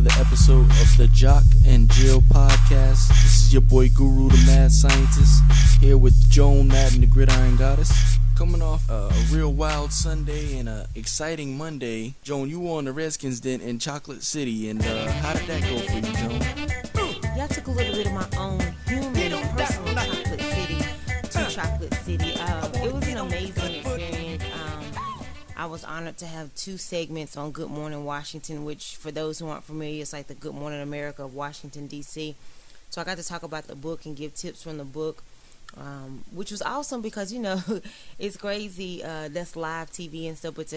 another episode of the Jock and Jill podcast. This is your boy Guru, the Mad Scientist, here with Joan, Madden, the Gridiron Goddess. Coming off a real wild Sunday and a exciting Monday. Joan, you were on the Redskins den in Chocolate City, and how did that go for you, Joan? Y'all took a little bit of my own human, personal Chocolate City to Chocolate City. It was an amazing experience. I was honored to have two segments on Good Morning Washington, which for those who aren't familiar, it's like the Good Morning America of Washington, D.C. So I got to talk about the book and give tips from the book, which was awesome because, you know, it's crazy. That's live TV and stuff, but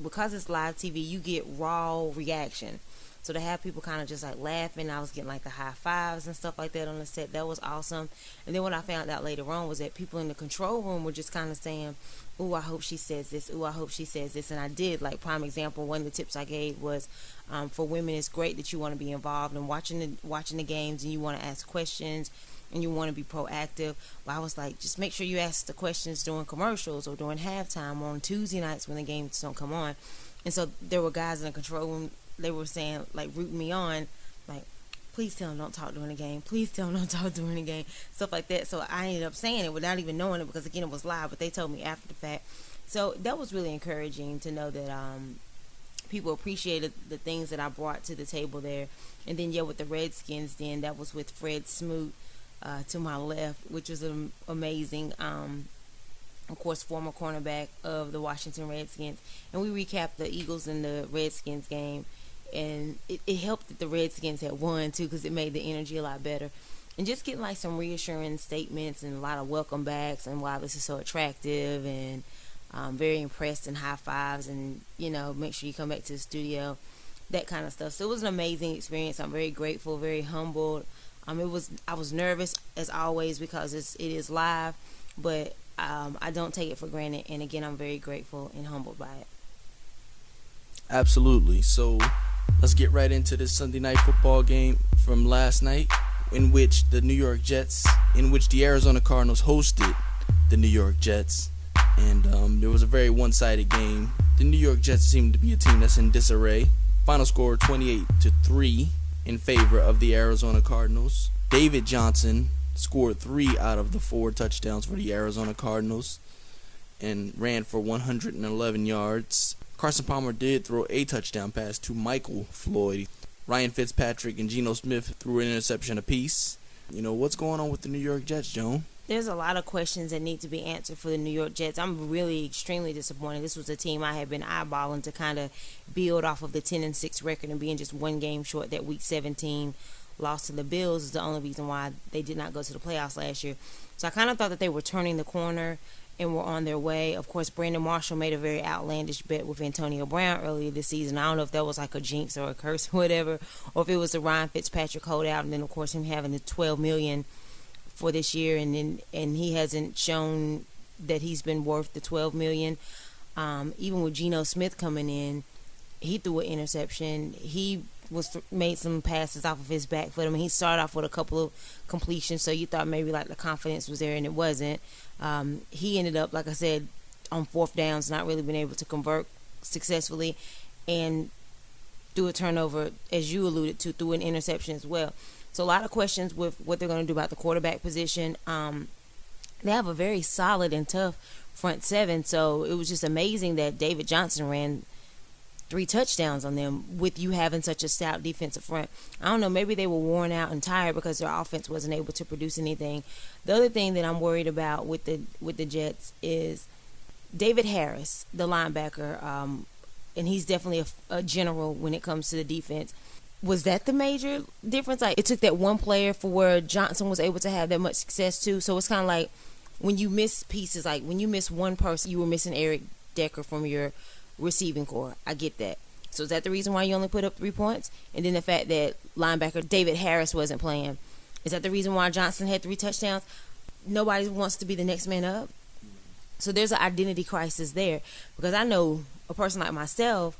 because it's live TV, you get raw reaction. So to have people kind of just like laughing, I was getting like the high fives and stuff like that on the set. That was awesome. And then what I found out later on was that people in the control room were just kind of saying, "Ooh, I hope she says this. Ooh, I hope she says this." And I did. Like, prime example, one of the tips I gave was for women, it's great that you want to be involved in watching the games and you want to ask questions and you want to be proactive. But I was like, just make sure you ask the questions during commercials or during halftime or on Tuesday nights when the games don't come on. And so there were guys in the control room. They were saying, like, rooting me on, like, please tell them don't talk during the game. Please tell them don't talk during the game. Stuff like that. So I ended up saying it without even knowing it because, again, it was live, but they told me after the fact. So that was really encouraging to know that people appreciated the things that I brought to the table there. And then, yeah, with the Redskins, then that was with Fred Smoot to my left, which was amazing. Of course, former cornerback of the Washington Redskins. And we recapped the Eagles and the Redskins game. And it helped that the Redskins had won, too, because it made the energy a lot better. And just getting, like, some reassuring statements and a lot of welcome backs and why this is so attractive and very impressed and high fives and, you know, make sure you come back to the studio, that kind of stuff. So it was an amazing experience. I'm very grateful, very humbled. I was nervous, as always, because it is live, but I don't take it for granted. And, again, I'm very grateful and humbled by it. Absolutely. So let's get right into this Sunday night football game from last night, in which the Arizona Cardinals hosted the New York Jets. And there was a very one-sided game. The New York Jets seem to be a team that's in disarray. Final score 28-3 in favor of the Arizona Cardinals. David Johnson scored 3 out of the 4 touchdowns for the Arizona Cardinals and ran for 111 yards. Carson Palmer did throw a touchdown pass to Michael Floyd. Ryan Fitzpatrick and Geno Smith threw an interception apiece. You know, what's going on with the New York Jets, Joan? There's a lot of questions that need to be answered for the New York Jets. I'm really extremely disappointed. This was a team I had been eyeballing to kind of build off of the 10-6 record and being just one game short. That Week 17 loss to the Bills is the only reason why they did not go to the playoffs last year. So I kind of thought that they were turning the corner and were on their way. Of course, Brandon Marshall made a very outlandish bet with Antonio Brown earlier this season. I don't know if that was like a jinx or a curse or whatever, or if it was the Ryan Fitzpatrick holdout, and then, of course, him having the $12 million for this year, and he hasn't shown that he's been worth the $12 million. Even with Geno Smith coming in, he threw an interception. He made some passes off of his back foot. I mean, he started off with a couple of completions, so you thought maybe like the confidence was there, and it wasn't. He ended up, like I said, on 4th downs, not really being able to convert successfully, and threw a turnover, as you alluded to, threw an interception as well. So a lot of questions with what they're going to do about the quarterback position. They have a very solid and tough front seven, so it was just amazing that David Johnson ran 3 touchdowns on them with you having such a stout defensive front. I don't know, maybe they were worn out and tired because their offense wasn't able to produce anything. The other thing that I'm worried about with the Jets is David Harris, the linebacker, and he's definitely a general when it comes to the defense. Was that the major difference? Like, it took that one player for where Johnson was able to have that much success too. So it's kind of like when you miss pieces, like when you miss one person, you were missing Eric Decker from your receiving core. I get that. So is that the reason why you only put up 3 points? And then the fact that linebacker David Harris wasn't playing, is that the reason why Johnson had 3 touchdowns? Nobody wants to be the next man up. So there's an identity crisis there, because I know a person like myself,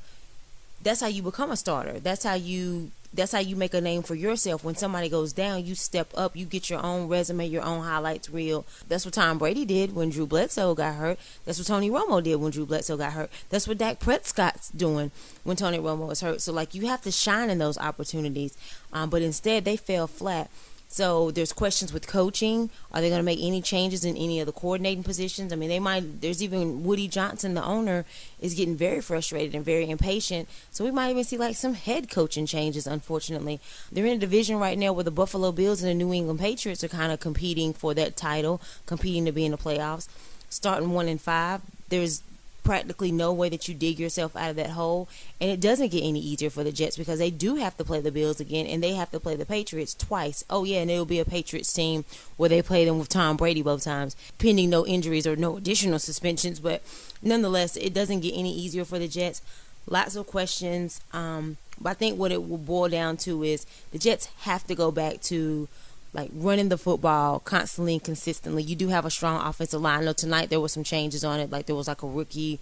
that's how you become a starter. That's how you That's how you make a name for yourself. When somebody goes down, you step up, you get your own resume, your own highlights reel. That's what Tom Brady did when Drew Bledsoe got hurt. That's what Tony Romo did when Drew Bledsoe got hurt. That's what Dak Prescott's doing when Tony Romo was hurt. So, like, you have to shine in those opportunities. But instead, they fell flat. So there's questions with coaching. Are they going to make any changes in any of the coordinating positions? I mean, they might. There's even Woody Johnson, the owner, is getting very frustrated and very impatient. So we might even see like some head coaching changes, unfortunately. They're in a division right now where the Buffalo Bills and the New England Patriots are kind of competing for that title, competing to be in the playoffs. Starting 1-5, there's practically no way that you dig yourself out of that hole, and it doesn't get any easier for the Jets because they do have to play the Bills again, and they have to play the Patriots twice. Oh yeah, and it'll be a Patriots team where they play them with Tom Brady both times, pending no injuries or no additional suspensions. But nonetheless, it doesn't get any easier for the Jets. Lots of questions, but I think what it will boil down to is the Jets have to go back to like running the football constantly and consistently. You do have a strong offensive line. I know tonight there were some changes on it. Like there was like a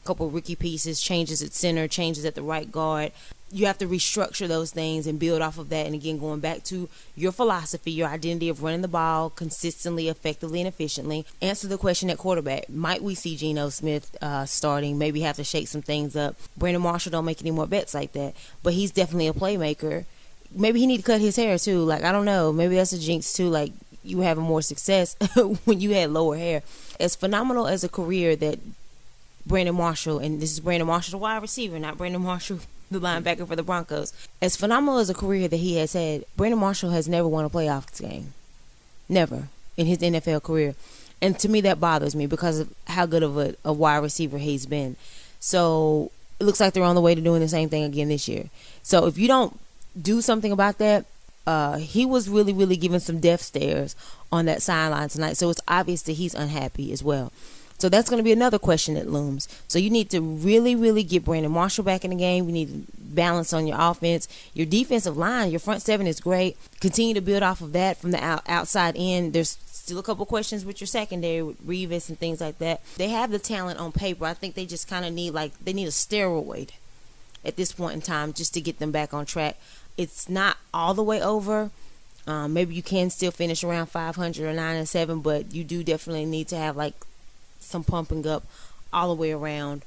couple rookie pieces, changes at center, changes at the right guard. You have to restructure those things and build off of that. And again, going back to your philosophy, your identity of running the ball consistently, effectively, and efficiently. Answer the question at quarterback. Might we see Geno Smith starting? Maybe have to shake some things up. Brandon Marshall don't make any more bets like that. But he's definitely a playmaker. Maybe he need to cut his hair too. Like, I don't know. Maybe that's a jinx too. Like, you having more success when you had lower hair. As phenomenal as a career that Brandon Marshall, and this is Brandon Marshall, the wide receiver, not Brandon Marshall, the linebacker for the Broncos. As phenomenal as a career that he has had, Brandon Marshall has never won a playoff game. Never in his NFL career. And to me, that bothers me because of how good of a wide receiver he's been. So it looks like they're on the way to doing the same thing again this year. So if you don't do something about that, he was really, really giving some death stares on that sideline tonight. So it's obvious that he's unhappy as well. So that's going to be another question that looms. So you need to really, really get Brandon Marshall back in the game. You need to balance on your offense. Your defensive line, your front seven is great. Continue to build off of that from the outside in. There's still a couple questions with your secondary, with Revis and things like that. They have the talent on paper. I think they just kind of need, like, they need a steroid at this point in time just to get them back on track. It's not all the way over. Maybe you can still finish around 500 or 9-7, but you do definitely need to have like some pumping up all the way around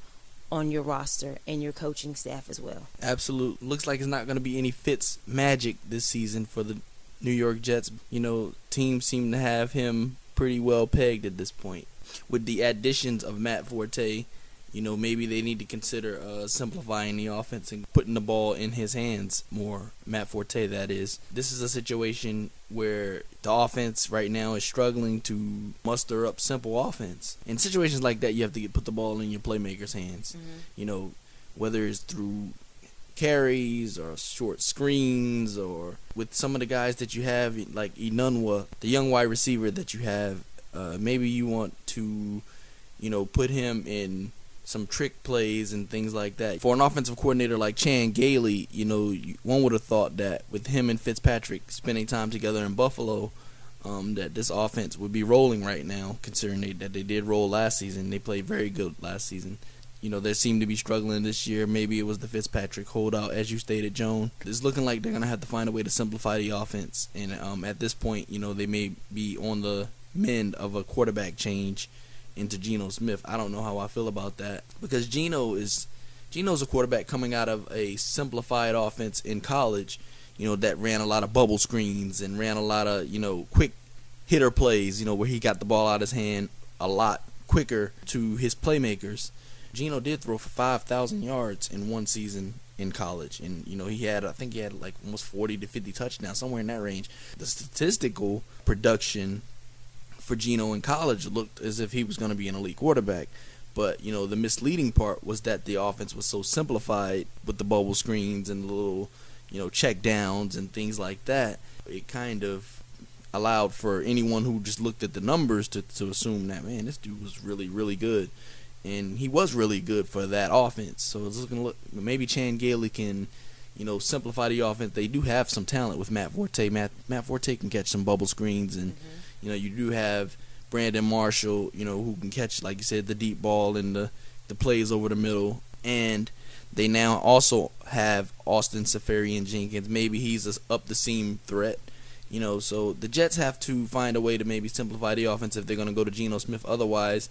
on your roster and your coaching staff as well. Absolutely. Looks like it's not going to be any Fitz magic this season for the New York Jets. You know, teams seem to have him pretty well pegged at this point. With the additions of Matt Forte, you know, maybe they need to consider simplifying the offense and putting the ball in his hands more. Matt Forte, that is. This is a situation where the offense right now is struggling to muster up simple offense. In situations like that, you have to put the ball in your playmakers' hands. Mm-hmm. You know, whether it's through carries or short screens, or with some of the guys that you have, like Enunwa, the young wide receiver that you have, maybe you want to, you know, put him in some trick plays and things like that. For an offensive coordinator like Chan Gailey, you know, one would have thought that with him and Fitzpatrick spending time together in Buffalo, that this offense would be rolling right now, considering that they did roll last season. They played very good last season. You know, they seem to be struggling this year. Maybe it was the Fitzpatrick holdout, as you stated, Joan. It's looking like they're going to have to find a way to simplify the offense. And at this point, you know, they may be on the mend of a quarterback change into Geno Smith. I don't know how I feel about that, because Geno's a quarterback coming out of a simplified offense in college, you know, that ran a lot of bubble screens and ran a lot of, you know, quick hitter plays, you know, where he got the ball out of his hand a lot quicker to his playmakers. Geno did throw for 5,000 yards in one season in college, and you know, I think he had like almost 40 to 50 touchdowns, somewhere in that range. The statistical production for Geno in college looked as if he was going to be an elite quarterback. But, you know, the misleading part was that the offense was so simplified with the bubble screens and the little, you know, check downs and things like that. It kind of allowed for anyone who just looked at the numbers to assume that, man, this dude was really, really good. And he was really good for that offense. So it's looking maybe Chan Gailey can, you know, simplify the offense. They do have some talent with Matt Forte. Matt Forte can catch some bubble screens, and you know, you do have Brandon Marshall, you know, who can catch, like you said, the deep ball and the plays over the middle. And They now also have Austin Seferian-Jenkins. Maybe he's a up-the-seam threat. So the Jets have to find a way to maybe simplify the offense if they're going to go to Geno Smith. Otherwise,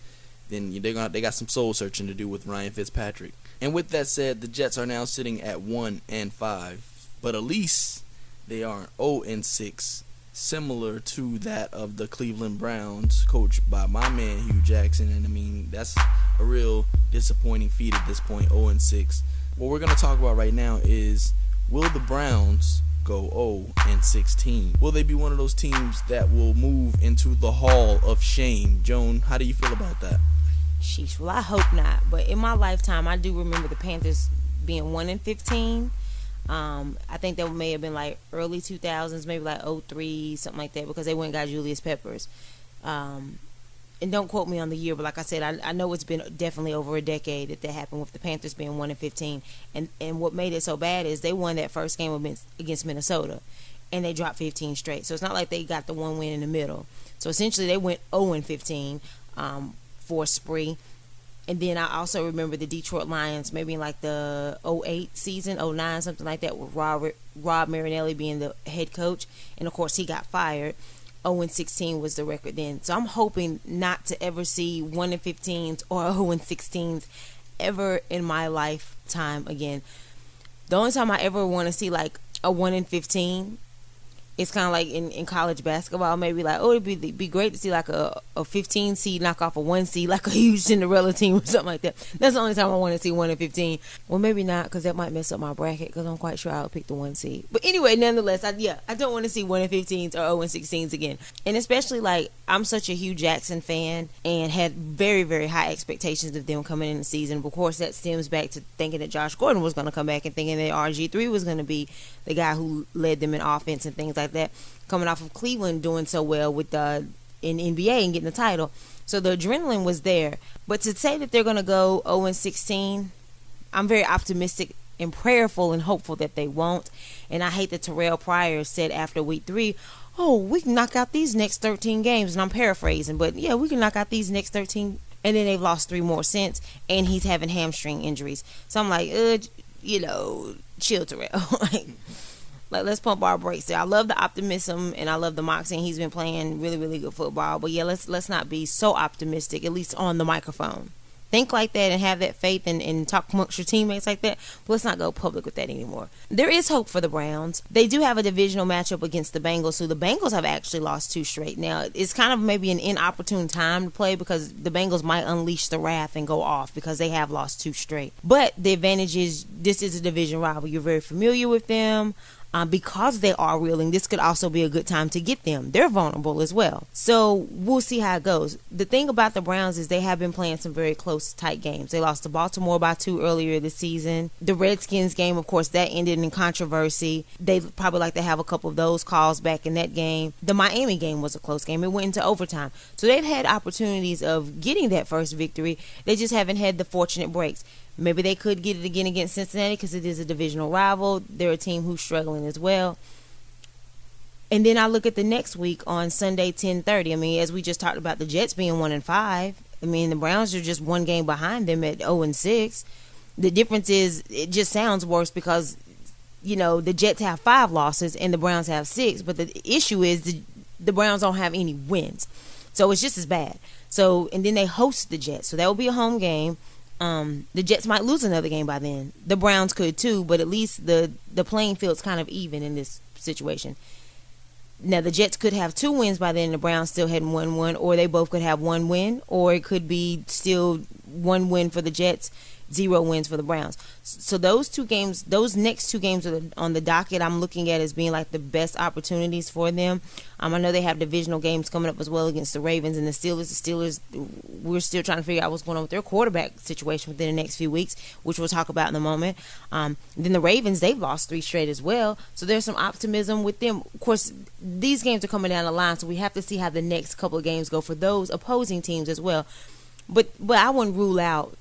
then they got some soul searching to do with Ryan Fitzpatrick. And with that said, the Jets are now sitting at 1-5, but at least they are 0-6, similar to that of the Cleveland Browns, coached by my man Hugh Jackson. And I mean, that's a real disappointing feat at this point, 0-6. What we're going to talk about right now is, will the Browns go 0-16? Will they be one of those teams that will move into the Hall of Shame? Joan, how do you feel about that? Sheesh, well, I hope not. But in my lifetime, I do remember the Panthers being 1-15. I think that may have been like early 2000s, maybe like 03, something like that, because they went and got Julius Peppers. And don't quote me on the year, but like I said, I know it's been definitely over a decade that happened with the Panthers being 1-15. And what made it so bad is they won that first game against Minnesota, and they dropped 15 straight. So it's not like they got the one win in the middle. So essentially they went 0-15 for a spree. And then I also remember the Detroit Lions, maybe in like the 08 season, 09, something like that, with Rob Marinelli being the head coach. And, of course, he got fired. 0-16 was the record then. So I'm hoping not to ever see 1-15s or 0-16s ever in my lifetime again. The only time I ever want to see like a 1-15, it's kind of like in college basketball, maybe like, oh, it'd be great to see like a 15 seed knock off a 1 seed, like a huge Cinderella team or something like that. That's the only time I want to see 1-15. Well, maybe not, because that might mess up my bracket, because I'm quite sure I'll pick the 1 seed. But anyway, nonetheless, I don't want to see 1-15s or 0-16s again. And especially like, I'm such a Hugh Jackson fan and had very, very high expectations of them coming in the season. Of course, that stems back to thinking that Josh Gordon was going to come back and thinking that RG3 was going to be the guy who led them in offense and things like that, coming off of Cleveland doing so well with in NBA and getting the title. So the adrenaline was there. But to say that they're going to go 0-16, I'm very optimistic and prayerful and hopeful that they won't. And I hate that Terrell Pryor said after week 3, oh, we can knock out these next 13 games. And I'm paraphrasing, but yeah, we can knock out these next 13. And then they've lost 3 more since, and he's having hamstring injuries. So I'm like, chill, Terrell. Like, let's pump our brakes there. I love the optimism and I love the moxie, and he's been playing really, really good football. But yeah, let's not be so optimistic, at least on the microphone. Think like that and have that faith and talk amongst your teammates like that. But let's not go public with that anymore. There is hope for the Browns. They do have a divisional matchup against the Bengals, so the Bengals have actually lost 2 straight. Now, it's kind of maybe an inopportune time to play because the Bengals might unleash the wrath and go off because they have lost 2 straight. But the advantage is this is a division rival. You're very familiar with them. Because they are reeling, this could also be a good time to get them. They're vulnerable as well. So we'll see how it goes. The thing about the Browns is they have been playing some very close, tight games. They lost to Baltimore by 2 earlier this season. The Redskins game, of course, that ended in controversy. They'd probably like to have a couple of those calls back in that game. The Miami game was a close game. It went into overtime. So they've had opportunities of getting that first victory. They just haven't had the fortunate breaks. Maybe they could get it again against Cincinnati because it is a divisional rival. They're a team who's struggling as well. And then I look at the next week on Sunday, 10:30. I mean, as we just talked about the Jets being 1-5. I mean, the Browns are just 1 game behind them at 0-6. The difference is it just sounds worse because, the Jets have 5 losses and the Browns have 6. But the issue is the Browns don't have any wins. So it's just as bad. So, and then they host the Jets. So that will be a home game. The Jets might lose another game by then. The Browns could too, but at least the playing field's kind of even in this situation. Now, the Jets could have 2 wins by then, and the Browns still hadn't won 1, or they both could have 1 win, or it could be still 1 win for the Jets, 0 wins for the Browns. So those next 2 games on the docket, I'm looking at as being like the best opportunities for them. I know they have divisional games coming up as well against the Ravens and the Steelers. The Steelers, we're still trying to figure out what's going on with their quarterback situation within the next few weeks, which we'll talk about in a moment. Then the Ravens, they've lost 3 straight as well. So there's some optimism with them. Of course, these games are coming down the line, so we have to see how the next couple of games go for those opposing teams as well. But I wouldn't rule out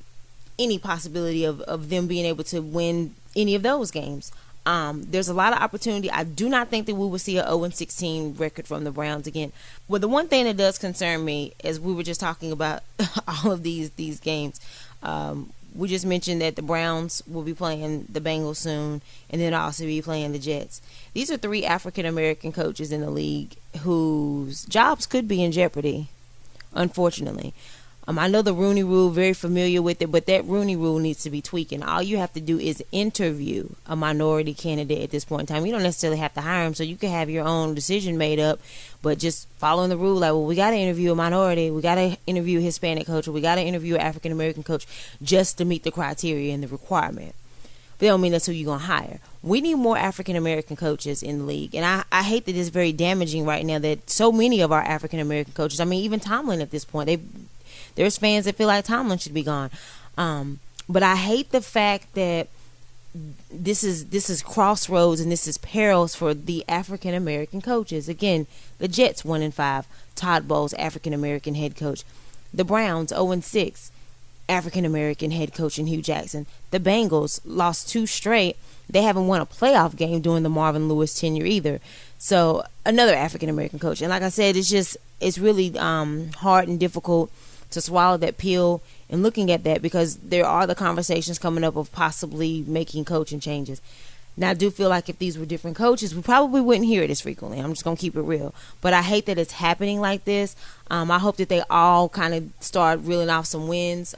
any possibility of them being able to win any of those games. There's a lot of opportunity. I do not think that we will see a 0-16 record from the Browns again. Well, the one thing that does concern me, as we were just talking about all of these games, We just mentioned that the Browns will be playing the Bengals soon, and then also be playing the Jets. These are 3 African American coaches in the league whose jobs could be in jeopardy, unfortunately. I know the Rooney Rule, very familiar with it, but that Rooney Rule needs to be tweaking. All you have to do is interview a minority candidate at this point in time. You don't necessarily have to hire them, so you can have your own decision made up, but just following the rule, like, well, we got to interview a minority, we got to interview a Hispanic coach, or we got to interview an African American coach just to meet the criteria and the requirement. But that don't mean that's who you're going to hire. We need more African American coaches in the league. And I hate that it's very damaging right now that so many of our African American coaches, I mean, even Tomlin at this point, there's fans that feel like Tomlin should be gone. But I hate the fact that this is crossroads and this is perils for the African American coaches. Again, the Jets 1-5, Todd Bowles, African American head coach. The Browns 0-6, African American head coach in Hugh Jackson. The Bengals lost 2 straight. They haven't won a playoff game during the Marvin Lewis tenure either. So another African American coach. And like I said, it's really hard and difficult to swallow that pill and looking at that, because there are the conversations coming up of possibly making coaching changes. Now, I do feel like if these were different coaches, we probably wouldn't hear it as frequently. I'm just going to keep it real. But I hate that it's happening like this. I hope that they all kind of start reeling off some wins.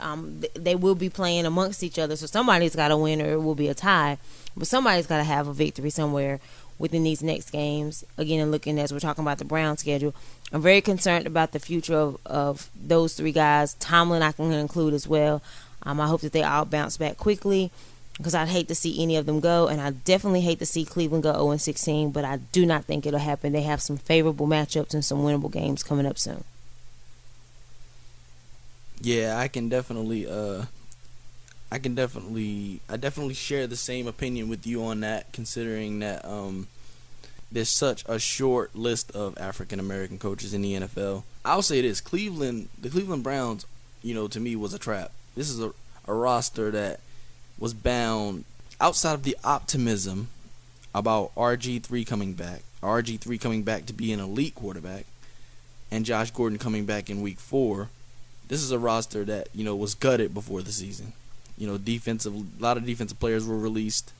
They will be playing amongst each other, so somebody's got to win or it will be a tie. But somebody's got to have a victory somewhere within these next games. Again, and looking as we're talking about the Browns schedule, I'm very concerned about the future of those 3 guys. Tomlin I can include as well. I hope that they all bounce back quickly, because I'd hate to see any of them go, and I definitely hate to see Cleveland go 0-16, but I do not think it'll happen. They have some favorable matchups and some winnable games coming up soon. Yeah, I definitely share the same opinion with you on that, considering that there's such a short list of African American coaches in the NFL. I'll say this: the Cleveland Browns, to me was a trap. This is a roster that was bound outside of the optimism about RG3 coming back to be an elite quarterback, and Josh Gordon coming back in week 4. This is a roster that, was gutted before the season. A lot of defensive players were released.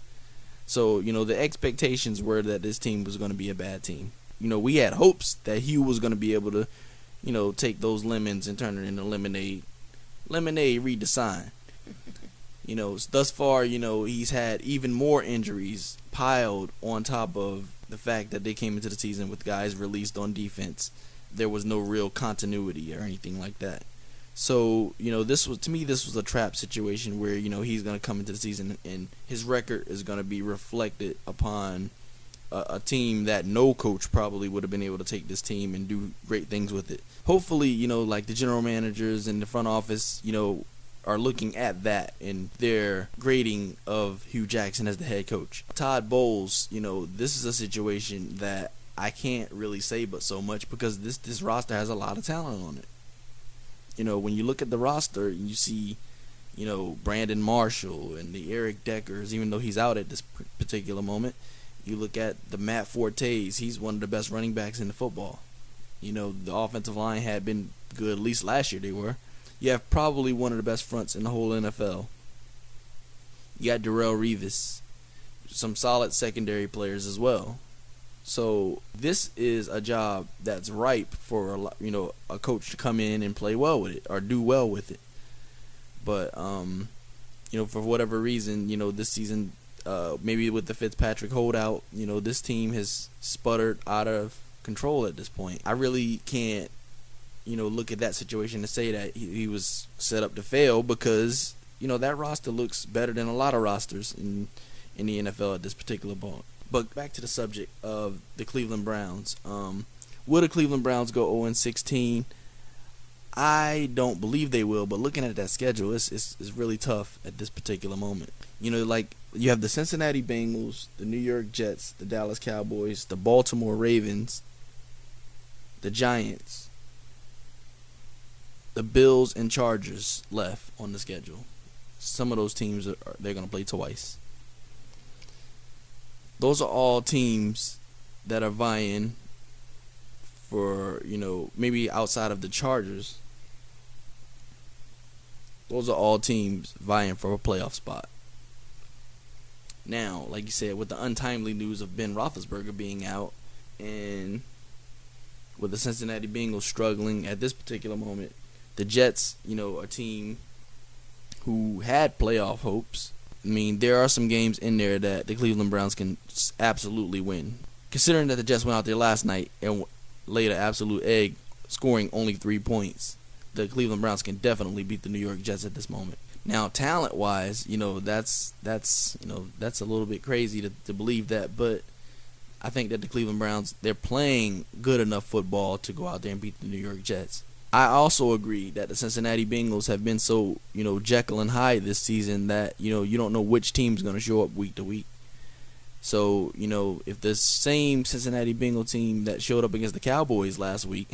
So, the expectations were that this team was going to be a bad team. We had hopes that Hugh was going to be able to, take those lemons and turn it into lemonade. Lemonade, read the sign. Thus far, he's had even more injuries piled on top of the fact that they came into the season with guys released on defense. There was no real continuity or anything like that. So, this was a trap situation where, he's going to come into the season and his record is going to be reflected upon a team that no coach probably would have been able to take this team and do great things with it. Hopefully, like the general managers and the front office, are looking at that in their grading of Hugh Jackson as the head coach. Todd Bowles, this is a situation that I can't really say but so much, because this roster has a lot of talent on it. When you look at the roster, you see, Brandon Marshall and the Eric Deckers, even though he's out at this particular moment. You look at the Matt Fortes, he's one of the best running backs in the football. The offensive line had been good, at least last year they were. You have probably one of the best fronts in the whole NFL. You got Darrelle Revis, some solid secondary players as well. So this is a job that's ripe for a coach to come in and play well with it or do well with it. But for whatever reason, this season, maybe with the Fitzpatrick holdout, this team has sputtered out of control at this point. I really can't look at that situation and say that he was set up to fail, because that roster looks better than a lot of rosters in the NFL at this particular point. But back to the subject of the Cleveland Browns. Will the Cleveland Browns go 0-16? I don't believe they will, but looking at that schedule, it's really tough at this particular moment. Like you have the Cincinnati Bengals, the New York Jets, the Dallas Cowboys, the Baltimore Ravens, the Giants, the Bills, and Chargers left on the schedule. Some of those teams they're going to play twice. Those are all teams that are vying for, maybe outside of the Chargers, Those are all teams vying for a playoff spot. Now, like you said, with the untimely news of Ben Roethlisberger being out, and with the Cincinnati Bengals struggling at this particular moment, the Jets, a team who had playoff hopes. I mean, there are some games in there that the Cleveland Browns can absolutely win. Considering that the Jets went out there last night and laid an absolute egg, scoring only 3 points, the Cleveland Browns can definitely beat the New York Jets at this moment. Now, talent-wise, that's a little bit crazy to believe that, but I think that the Cleveland Browns, they're playing good enough football to go out there and beat the New York Jets. I also agree that the Cincinnati Bengals have been so, Jekyll and Hyde this season that, you don't know which team's going to show up week to week. So, if the same Cincinnati Bengal team that showed up against the Cowboys last week,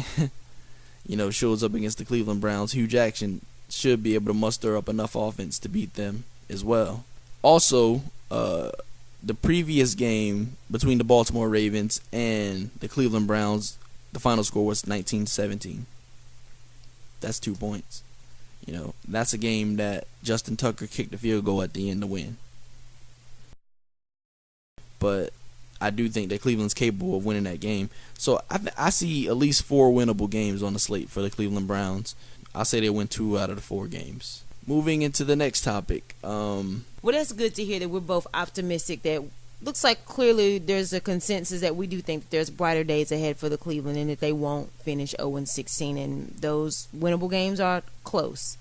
shows up against the Cleveland Browns, Hugh Jackson should be able to muster up enough offense to beat them as well. Also, the previous game between the Baltimore Ravens and the Cleveland Browns, the final score was 19-17. That's 2 points. That's a game that Justin Tucker kicked the field goal at the end to win. But I do think that Cleveland's capable of winning that game. So I see at least 4 winnable games on the slate for the Cleveland Browns. I'll say they win 2 out of the 4 games. Moving into the next topic. Well, that's good to hear that we're both optimistic. That looks like clearly there's a consensus that we do think that there's brighter days ahead for the Cleveland and that they won't finish 0-16. And those winnable games are close.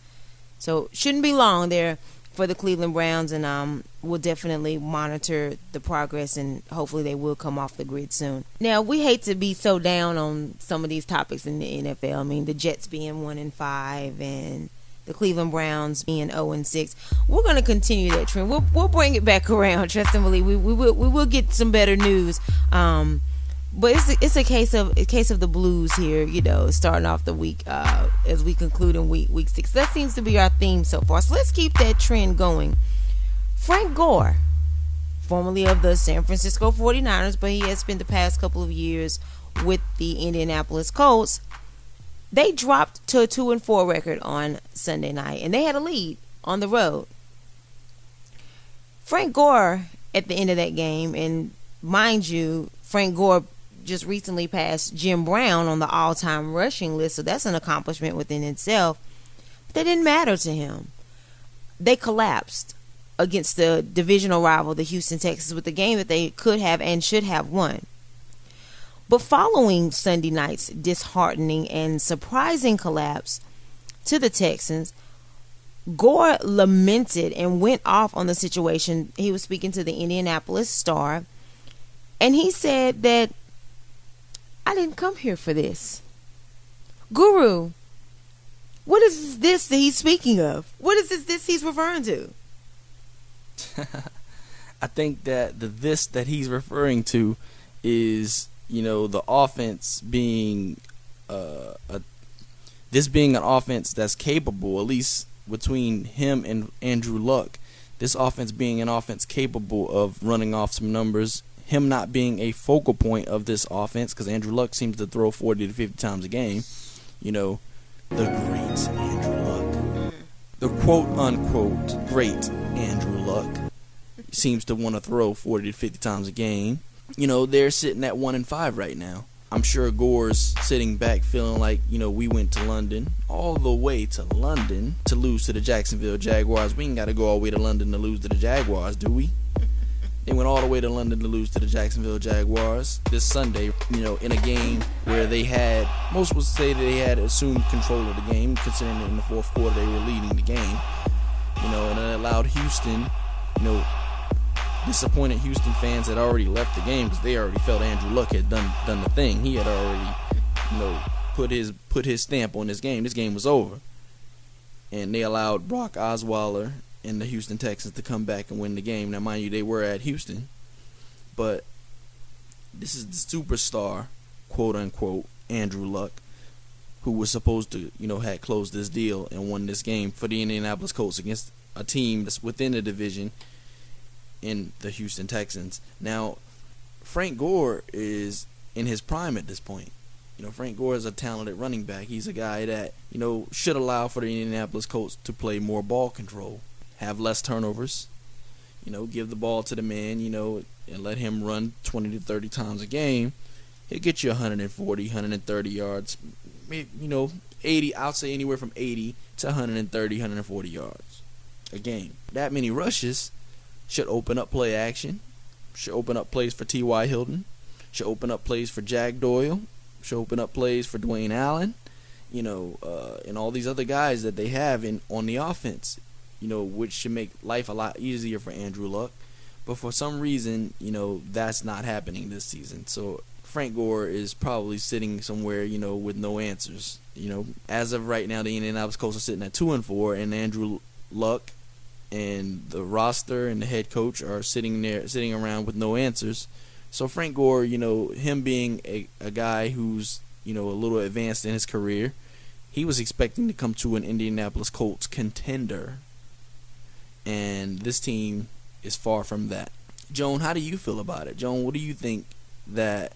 So shouldn't be long there for the Cleveland Browns, and we'll definitely monitor the progress, and hopefully they will come off the grid soon. Now, we hate to be so down on some of these topics in the NFL. I mean, the Jets being 1-5 and the Cleveland Browns being 0-6. We're going to continue that trend. We'll bring it back around. Trust and believe. We will get some better news. But it's a case of the blues here, starting off the week as we conclude in week 6. That seems to be our theme so far. So let's keep that trend going. Frank Gore, formerly of the San Francisco 49ers, but he has spent the past couple of years with the Indianapolis Colts. They dropped to a 2-4 record on Sunday night, and they had a lead on the road. Frank Gore at the end of that game, and mind you, Frank Gore just recently passed Jim Brown on the all-time rushing list, so that's an accomplishment within itself. But that didn't matter to him. They collapsed against the divisional rival, the Houston Texans, with a game that they could have and should have won. But following Sunday night's disheartening and surprising collapse to the Texans, Gore lamented and went off on the situation. He was speaking to the Indianapolis Star, and he said that, "I didn't come here for this. Guru, what is this that he's speaking of? What is this he's referring to?" I think that the this that he's referring to is, the offense being this being an offense that's capable, at least between him and Andrew Luck, this offense being an offense capable of running off some numbers, him not being a focal point of this offense, because Andrew Luck seems to throw 40 to 50 times a game. The great Andrew Luck, the quote-unquote great Andrew Luck, seems to want to throw 40 to 50 times a game. They're sitting at 1-5 right now. I'm sure Gore's sitting back feeling like, we went to London, all the way to London, to lose to the Jacksonville Jaguars. We ain't got to go all the way to London to lose to the Jaguars, do we? They went all the way to London to lose to the Jacksonville Jaguars this Sunday, in a game where most would say that they had assumed control of the game, considering that in the fourth quarter they were leading the game, and it allowed Houston, disappointed Houston fans had already left the game because they already felt Andrew Luck had done the thing. He had already, put his stamp on this game. This game was over. And they allowed Brock Osweiler and the Houston Texans to come back and win the game. Now, mind you, they were at Houston. But this is the superstar, quote-unquote, Andrew Luck, who was supposed to, had closed this deal and won this game for the Indianapolis Colts against a team that's within the division in the Houston Texans. Now, Frank Gore is in his prime at this point. Frank Gore is a talented running back. He's a guy that, should allow for the Indianapolis Colts to play more ball control, have less turnovers, give the ball to the man, and let him run 20 to 30 times a game. He'll get you 140, 130 yards, 80, I'll say anywhere from 80 to 130, 140 yards a game. That many rushes should open up play action, should open up plays for T.Y. Hilton, should open up plays for Jack Doyle, should open up plays for Dwayne Allen, and all these other guys that they have on the offense, which should make life a lot easier for Andrew Luck. But for some reason, that's not happening this season. So Frank Gore is probably sitting somewhere, with no answers. As of right now, the Indianapolis Colts are sitting at 2-4, and Andrew Luck and the roster and the head coach are sitting around with no answers. So Frank Gore, him being a guy who's, a little advanced in his career, he was expecting to come to an Indianapolis Colts contender. And this team is far from that. Joan, how do you feel about it? Joan, what do you think that,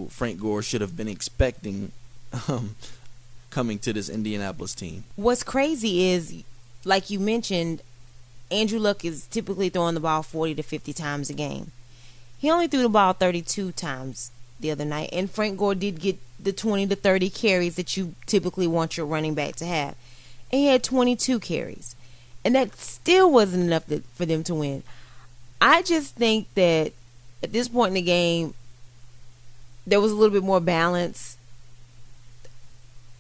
Frank Gore should have been expecting coming to this Indianapolis team? What's crazy is, like you mentioned, Andrew Luck is typically throwing the ball 40 to 50 times a game. He only threw the ball 32 times the other night, and Frank Gore did get the 20 to 30 carries that you typically want your running back to have. And he had 22 carries. And that still wasn't enough for them to win. I just think that at this point in the game, there was a little bit more balance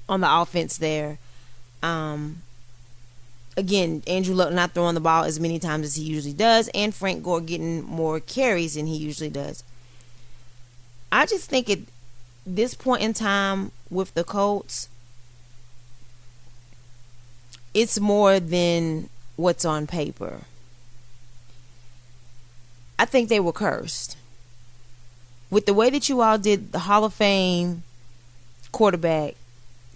on the offense there. Again, Andrew Luck not throwing the ball as many times as he usually does, and Frank Gore getting more carries than he usually does. I just think at this point in time with the Colts, it's more than what's on paper. I think they were cursed. With the way that you all did the Hall of Fame quarterback,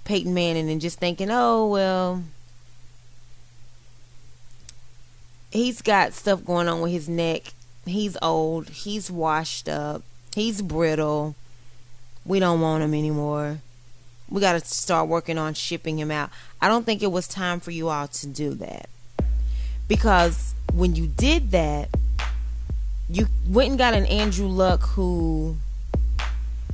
Peyton Manning, and just thinking, oh, well, he's got stuff going on with his neck. He's old. He's washed up. He's brittle. We don't want him anymore. We got to start working on shipping him out. I don't think it was time for you all to do that. Because when you did that, you went and got an Andrew Luck who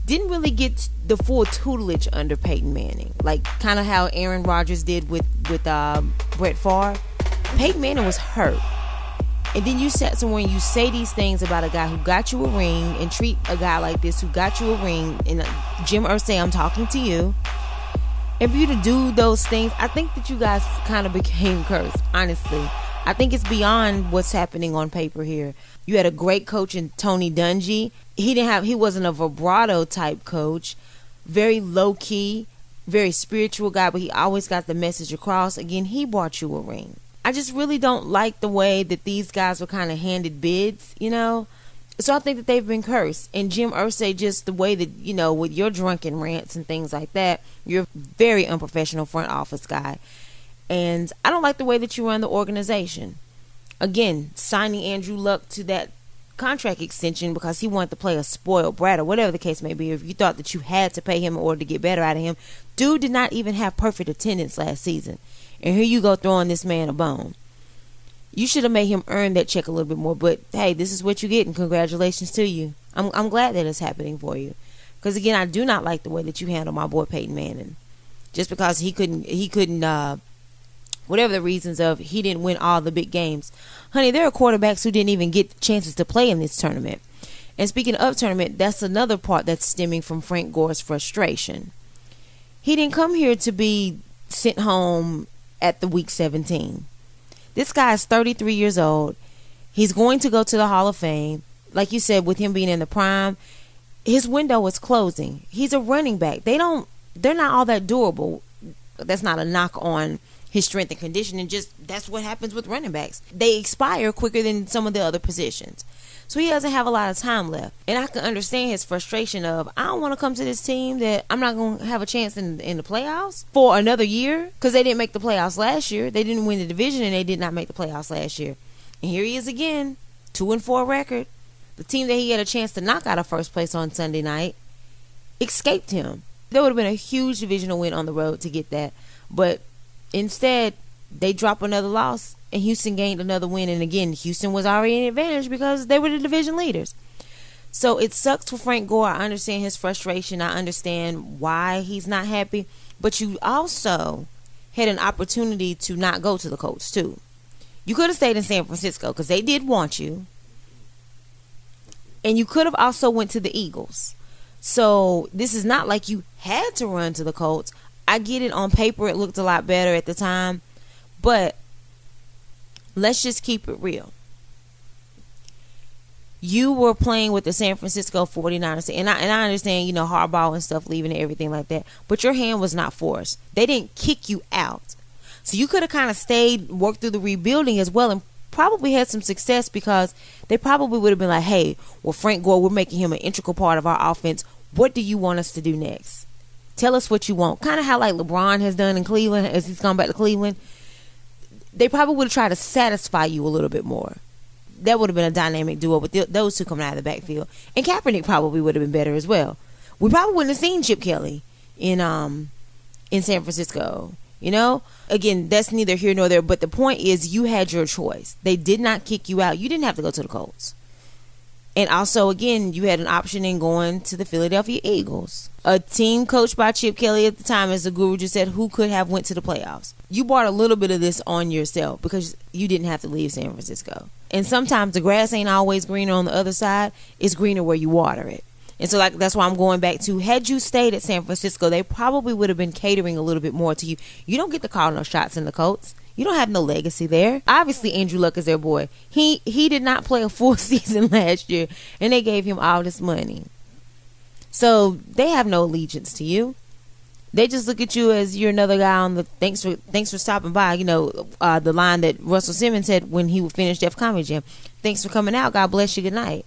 didn't really get the full tutelage under Peyton Manning. Like kind of how Aaron Rodgers did with Brett Favre. Peyton Manning was hurt. And then you sat somewhere and you say these things about a guy who got you a ring, and treat a guy like this who got you a ring. And Jim Irsay, I'm talking to you. And for you to do those things, I think that you guys kind of became cursed, honestly. I think it's beyond what's happening on paper here. You had a great coach in Tony Dungy. He wasn't a vibrato type coach. Very low key, very spiritual guy, but he always got the message across. Again, he brought you a ring. I just really don't like the way that these guys were kind of handed bids, So I think that they've been cursed. And Jim Irsay, just the way that, with your drunken rants and things like that, you're a very unprofessional front office guy. And I don't like the way that you run the organization. Again, signing Andrew Luck to that contract extension because he wanted to play a spoiled brat or whatever the case may be. If you thought that you had to pay him in order to get better out of him, dude did not even have perfect attendance last season. And here you go throwing this man a bone. You should have made him earn that check a little bit more. But hey, this is what you get, and congratulations to you. I'm glad that it's happening for you. Because again, I do not like the way that you handle my boy Peyton Manning. Just because he couldn't whatever the reasons of he didn't win all the big games. Honey, there are quarterbacks who didn't even get chances to play in this tournament. And speaking of tournament, that's another part that's stemming from Frank Gore's frustration. He didn't come here to be sent home at the week 17. This guy is 33 years old. He's going to go to the Hall of Fame. Like you said, with him being in the prime, his window is closing. He's a running back. They're not all that durable. That's not a knock on his strength and conditioning. Just that's what happens with running backs. They expire quicker than some of the other positions. So he doesn't have a lot of time left. And I can understand his frustration of, I don't want to come to this team that I'm not going to have a chance in the playoffs for another year, because they didn't make the playoffs last year. They didn't win the division, and they did not make the playoffs last year. And here he is again, 2-4 record. The team that he had a chance to knock out of first place on Sunday night, escaped him. There would have been a huge divisional win on the road to get that. But instead, they drop another loss, and Houston gained another win. And again, Houston was already in advantage because they were the division leaders. So it sucks for Frank Gore. I understand his frustration. I understand why he's not happy. But you also had an opportunity to not go to the Colts, too. You could have stayed in San Francisco because they did want you. And you could have also went to the Eagles. So this is not like you had to run to the Colts. I get it, on paper it looked a lot better at the time. But let's just keep it real. You were playing with the San Francisco 49ers. And I understand, Harbaugh and stuff leaving and everything like that. But your hand was not forced. They didn't kick you out. So you could have kind of stayed, worked through the rebuilding as well, and probably had some success because they probably would have been like, hey, well, Frank Gore, we're making him an integral part of our offense. What do you want us to do next? Tell us what you want. Kind of how like LeBron has done in Cleveland as he's gone back to Cleveland. They probably would have tried to satisfy you a little bit more. That would have been a dynamic duo with those two coming out of the backfield. And Kaepernick probably would have been better as well. We probably wouldn't have seen Chip Kelly in San Francisco. Again, that's neither here nor there. But the point is, you had your choice. They did not kick you out. You didn't have to go to the Colts. And also, again, you had an option in going to the Philadelphia Eagles, a team coached by Chip Kelly at the time, as the guru just said, who could have went to the playoffs. You brought a little bit of this on yourself because you didn't have to leave San Francisco. And sometimes the grass ain't always greener on the other side. It's greener where you water it. And so that's why I'm going back to, had you stayed at San Francisco, they probably would have been catering a little bit more to you. You don't get to call no shots in the Colts. You don't have no legacy there. Obviously, Andrew Luck is their boy. He did not play a full season last year, and they gave him all this money. So they have no allegiance to you. They just look at you as you're another guy on the thanks for stopping by. The line that Russell Simmons said when he finished Def Comedy Jam. Thanks for coming out. God bless you. Good night.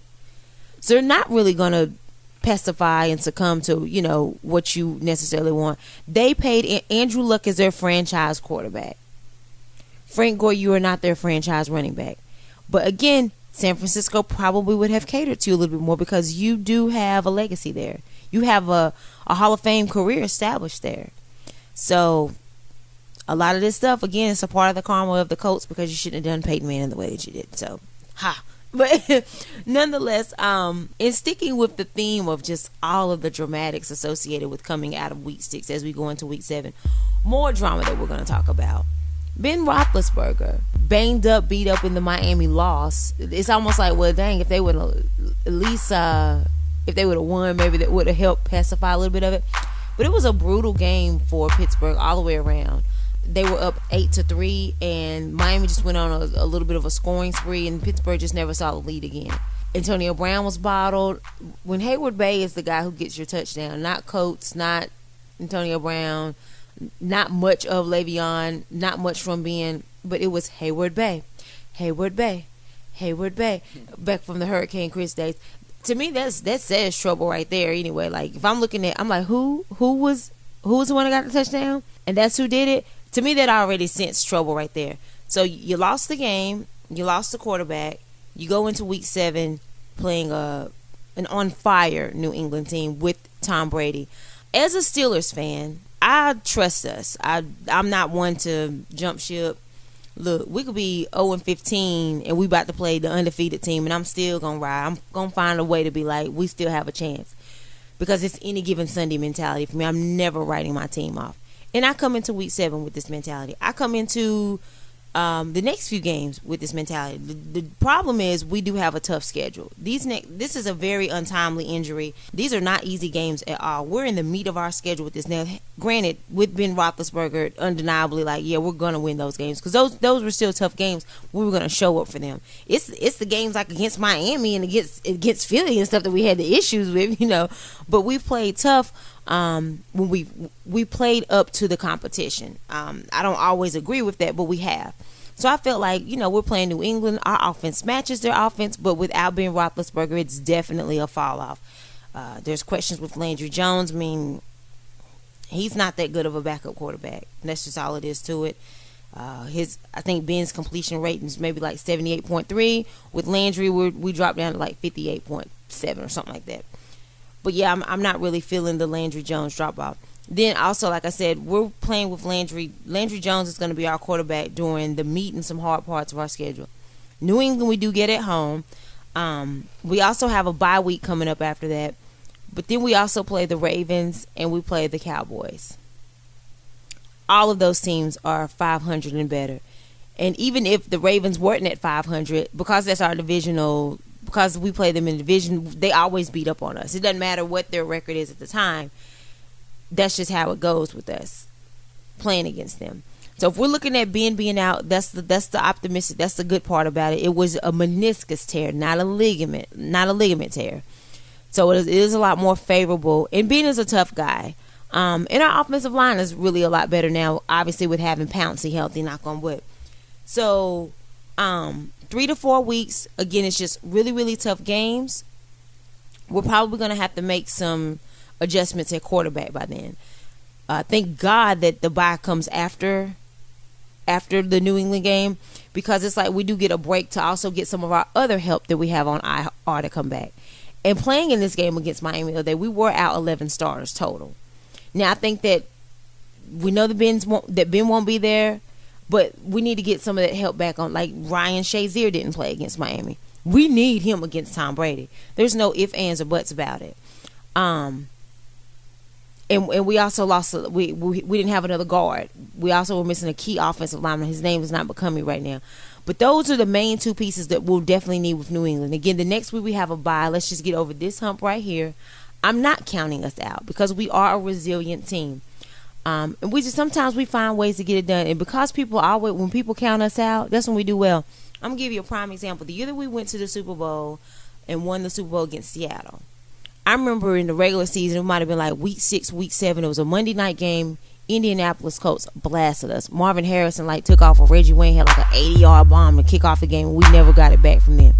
So they're not really going to pacify and succumb to, what you necessarily want. They paid Andrew Luck as their franchise quarterback. Frank Gore, you are not their franchise running back. But again, San Francisco probably would have catered to you a little bit more because you do have a legacy there. You have a Hall of Fame career established there. So a lot of this stuff, again, is a part of the karma of the Colts because you shouldn't have done Peyton Manning the way that you did. So, But nonetheless, in sticking with the theme of just all of the dramatics associated with coming out of week 6 as we go into week 7, more drama that we're going to talk about. Ben Roethlisberger, banged up, beat up in the Miami loss. It's almost like, well, dang, if they would at least, if they would have won, maybe that would have helped pacify a little bit of it. But it was a brutal game for Pittsburgh all the way around. They were up 8-3, and Miami just went on a little bit of a scoring spree, and Pittsburgh just never saw the lead again. Antonio Brown was bottled. When Hayward Bay is the guy who gets your touchdown, not Coates, not Antonio Brown, not much of Le'Veon, not much from Ben, but it was Hayward Bay, back from the Hurricane Chris days. To me, that says trouble right there. Anyway, like if I'm looking at, I'm like, who was the one that got the touchdown, and that's who did it. To me, that already sensed trouble right there. So you lost the game, you lost the quarterback. You go into week 7 playing an on fire New England team with Tom Brady. As a Steelers fan, I trust us. I'm not one to jump ship. Look, we could be 0-15 and we about to play the undefeated team, and I'm still gonna ride. I'm gonna find a way to be like, we still have a chance, because it's any given Sunday mentality for me. I'm never writing my team off, and I come into week 7 with this mentality. I come into the next few games with this mentality. The problem is we do have a tough schedule. This is a very untimely injury. These are not easy games at all. We're in the meat of our schedule with this. Now, granted, with Ben Roethlisberger, undeniably, like, yeah, we're going to win those games, because those were still tough games. We were going to show up for them. It's the games like against Miami and against Philly and stuff that we had the issues with, But we played tough. When we played up to the competition. I don't always agree with that, but we have. So I felt like, we're playing New England. Our offense matches their offense, but without Ben Roethlisberger, it's definitely a fall off. There's questions with Landry Jones. I mean, he's not that good of a backup quarterback. That's just all it is to it. I think Ben's completion rate is maybe like 78.3. With Landry, we dropped down to like 58.7 or something like that. But yeah, I'm not really feeling the Landry Jones drop off. Then also, like I said, we're playing with Landry. Landry Jones is going to be our quarterback during the meat and some hard parts of our schedule. New England, we do get at home. We also have a bye week coming up after that. But then we also play the Ravens and we play the Cowboys. All of those teams are 500 and better. And even if the Ravens weren't at 500, because that's our divisional, because we play them in the division, they always beat up on us. It doesn't matter what their record is at the time. That's just how it goes with us playing against them. So if we're looking at being out, that's the optimistic, that's the good part about it. It was a meniscus tear, not a ligament tear. So it is a lot more favorable. And Ben is a tough guy. And our offensive line is really a lot better now, obviously with having Pouncey healthy, knock on wood. So 3 to 4 weeks, again, it's just really, really tough games. We're probably going to have to make some adjustments at quarterback by then. Thank God that the bye comes after the New England game, because it's like we do get a break to also get some of our other help that we have on IR to come back. And playing in this game against Miami the other day, we were out 11 starters total. Now I think that we know that Ben won't be there, but we need to get some of that help back on. Like Ryan Shazier didn't play against Miami. We need him against Tom Brady. There's no ifs, ands, or buts about it. And we also lost. We didn't have another guard. We also were missing a key offensive lineman. His name is not becoming right now. But those are the main two pieces that we'll definitely need with New England. Again, the next week we have a bye. Let's just get over this hump right here. I'm not counting us out because we are a resilient team. And we just sometimes we find ways to get it done. And because people always, when people count us out, that's when we do well. I'm gonna give you a prime example. The year that we went to the Super Bowl and won the Super Bowl against Seattle, I remember in the regular season, it might have been like week 6, week 7. It was a Monday night game. Indianapolis Colts blasted us. Marvin Harrison took off, or Reggie Wayne had an 80-yard bomb to kick off the game. We never got it back from them.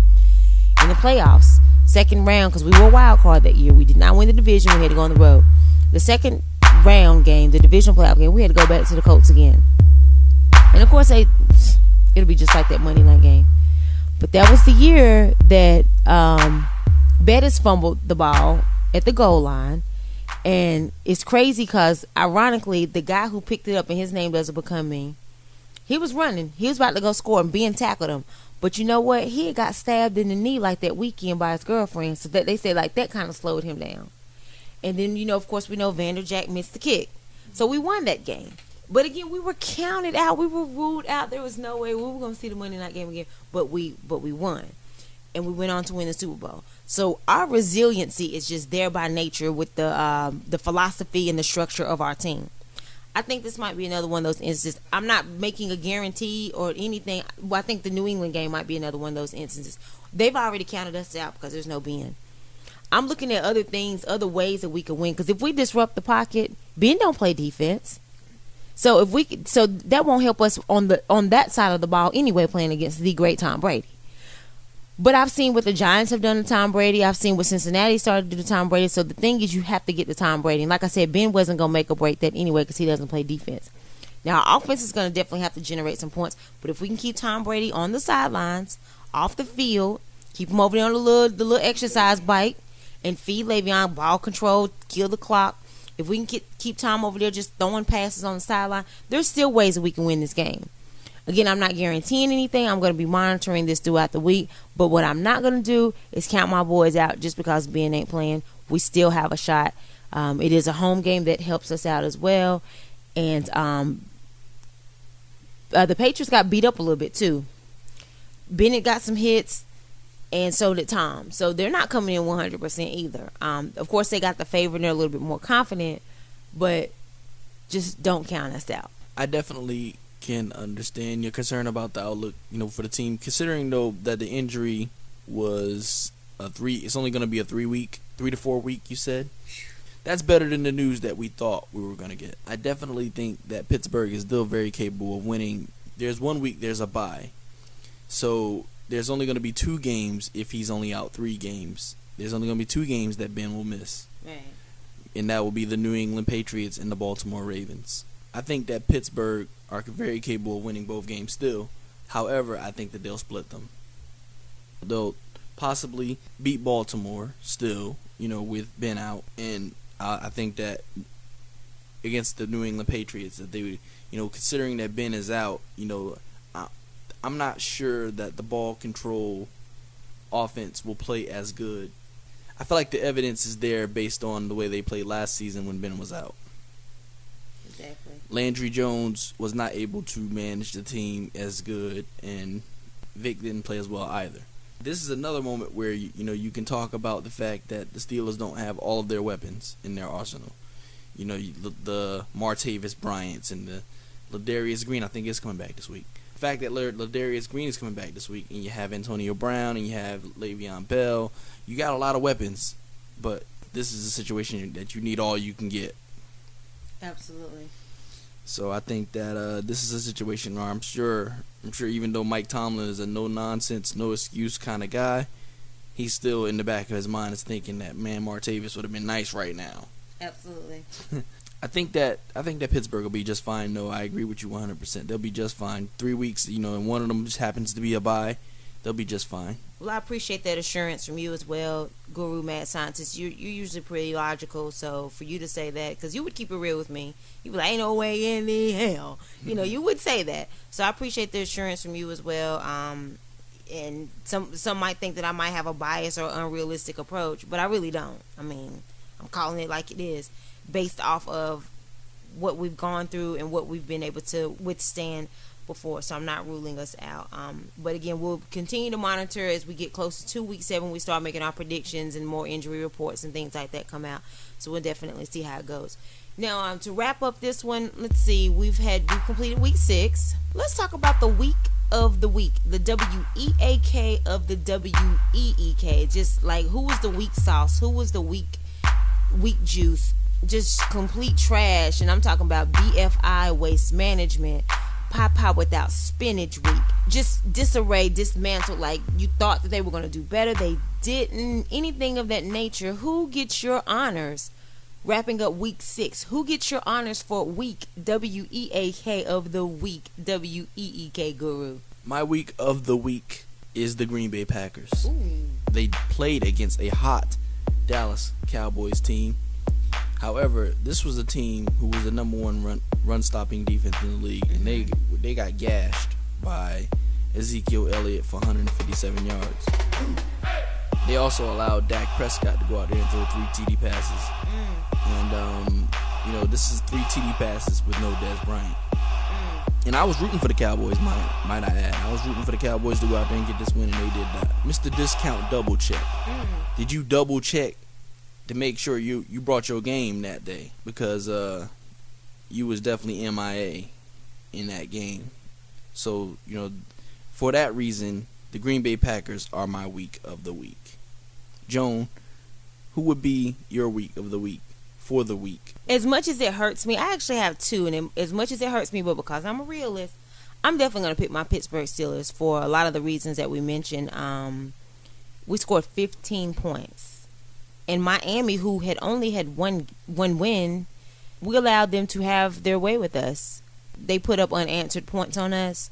In the playoffs, second round, because we were a wild card that year. We did not win the division. We had to go on the road. The second round game, the divisional playoff game, we had to go back to the Colts again. And of course, it'll be just like that Monday night game. But that was the year that Bettis fumbled the ball at the goal line. And it's crazy because, ironically, the guy who picked it up, and his name doesn't become me, he was running. He was about to go score, and Ben tackled him. But you know what? He had got stabbed in the knee that weekend by his girlfriend. So that they said that kind of slowed him down. And then, of course, we know Vanderjack missed the kick. So we won that game. But again, we were counted out. We were ruled out. There was no way we were going to see the Monday night game again. But we won. And we went on to win the Super Bowl. So our resiliency is just there by nature with the philosophy and the structure of our team. I think this might be another one of those instances. I'm not making a guarantee or anything. Well, I think the New England game might be another one of those instances. They've already counted us out because there's no Ben. I'm looking at other things, other ways that we can win. Because if we disrupt the pocket, Ben don't play defense. So that won't help us on that side of the ball anyway, playing against the great Tom Brady. But I've seen what the Giants have done to Tom Brady. I've seen what Cincinnati started to do to Tom Brady. So the thing is, you have to get to Tom Brady. And like I said, Ben wasn't going to make or break that anyway because he doesn't play defense. Now, our offense is going to definitely have to generate some points. But if we can keep Tom Brady on the sidelines, off the field, keep him over there on the little exercise bike, and feed Le'Veon ball control, kill the clock. If we can keep Tom over there just throwing passes on the sideline, there's still ways that we can win this game. Again, I'm not guaranteeing anything. I'm going to be monitoring this throughout the week. But what I'm not going to do is count my boys out just because Ben ain't playing. We still have a shot. It is a home game that helps us out as well. And the Patriots got beat up a little bit too. Bennett got some hits, and so did Tom. So they're not coming in 100% either. Of course, they got the favor and they're a little bit more confident. But just don't count us out. I definitely can understand your concern about the outlook, for the team. Considering though that the injury was it's only going to be a 3 to 4 week. You said that's better than the news that we thought we were going to get. I definitely think that Pittsburgh is still very capable of winning. There's 1 week, there's a bye, so there's only going to be 2 games if he's only out 3 games. There's only going to be 2 games that Ben will miss, right. And that will be the New England Patriots and the Baltimore Ravens. I think that Pittsburgh are very capable of winning both games still. However, I think that they'll split them. They'll possibly beat Baltimore still, with Ben out, and I think that against the New England Patriots, that they would, considering that Ben is out, I'm not sure that the ball control offense will play as good. I feel like the evidence is there based on the way they played last season when Ben was out. Exactly. Landry Jones was not able to manage the team as good, and Vic didn't play as well either. This is another moment where you can talk about the fact that the Steelers don't have all of their weapons in their arsenal. The Martavis Bryants and the Ladarius Green, I think, is coming back this week. The fact that Ladarius Green is coming back this week, and you have Antonio Brown and you have Le'Veon Bell, you got a lot of weapons, but this is a situation that you need all you can get. Absolutely. So I think that this is a situation where I'm sure even though Mike Tomlin is a no-nonsense, no-excuse kind of guy, he's still in the back of his mind is thinking that, man, Martavis would have been nice right now. Absolutely. I think that Pittsburgh will be just fine. No, I agree with you 100%. They'll be just fine. 3 weeks, and one of them just happens to be a bye. They'll be just fine. Well, I appreciate that assurance from you as well, Guru Mad Scientist. You're usually pretty logical, so for you to say that, because you would keep it real with me. You'd be like, ain't no way in the hell. You would say that. So I appreciate the assurance from you as well. And some might think that I might have a bias or unrealistic approach, but I really don't. I mean, I'm calling it like it is, based off of what we've gone through and what we've been able to withstand before, so I'm not ruling us out. But again, we'll continue to monitor as we get closer to week 7. We start making our predictions and more injury reports and things like that come out. So we'll definitely see how it goes. Now, to wrap up this one, let's see. We've completed week 6. Let's talk about the week of the week, the WEAK of the WEEK. Just like, who was the weak sauce? Who was the weak juice? Just complete trash. And I'm talking about BFI, waste management. Pop without spinach week. Just disarray, dismantled. Like, you thought that they were going to do better. They didn't. Anything of that nature. Who gets your honors? Wrapping up week 6. Who gets your honors for week WEAK of the week? WEEK, Guru. My week of the week is the Green Bay Packers. Ooh. They played against a hot Dallas Cowboys team. However, this was a team who was the number 1 run-stopping defense in the league, and they got gashed by Ezekiel Elliott for 157 yards. They also allowed Dak Prescott to go out there and throw 3 TD passes. And, this is 3 TD passes with no Dez Bryant. And I was rooting for the Cowboys, might I add. I was rooting for the Cowboys to go out there and get this win, and they did that. Mr. Discount double check. Did you double check to make sure you brought your game that day? Because you was definitely MIA in that game. So, for that reason, the Green Bay Packers are my week of the week. Joan, who would be your week of the week for the week? As much as it hurts me, I actually have 2, and as much as it hurts me, but because I'm a realist, I'm definitely going to pick my Pittsburgh Steelers for a lot of the reasons that we mentioned. We scored 15 points. And Miami, who had only had one win, we allowed them to have their way with us. They put up unanswered points on us.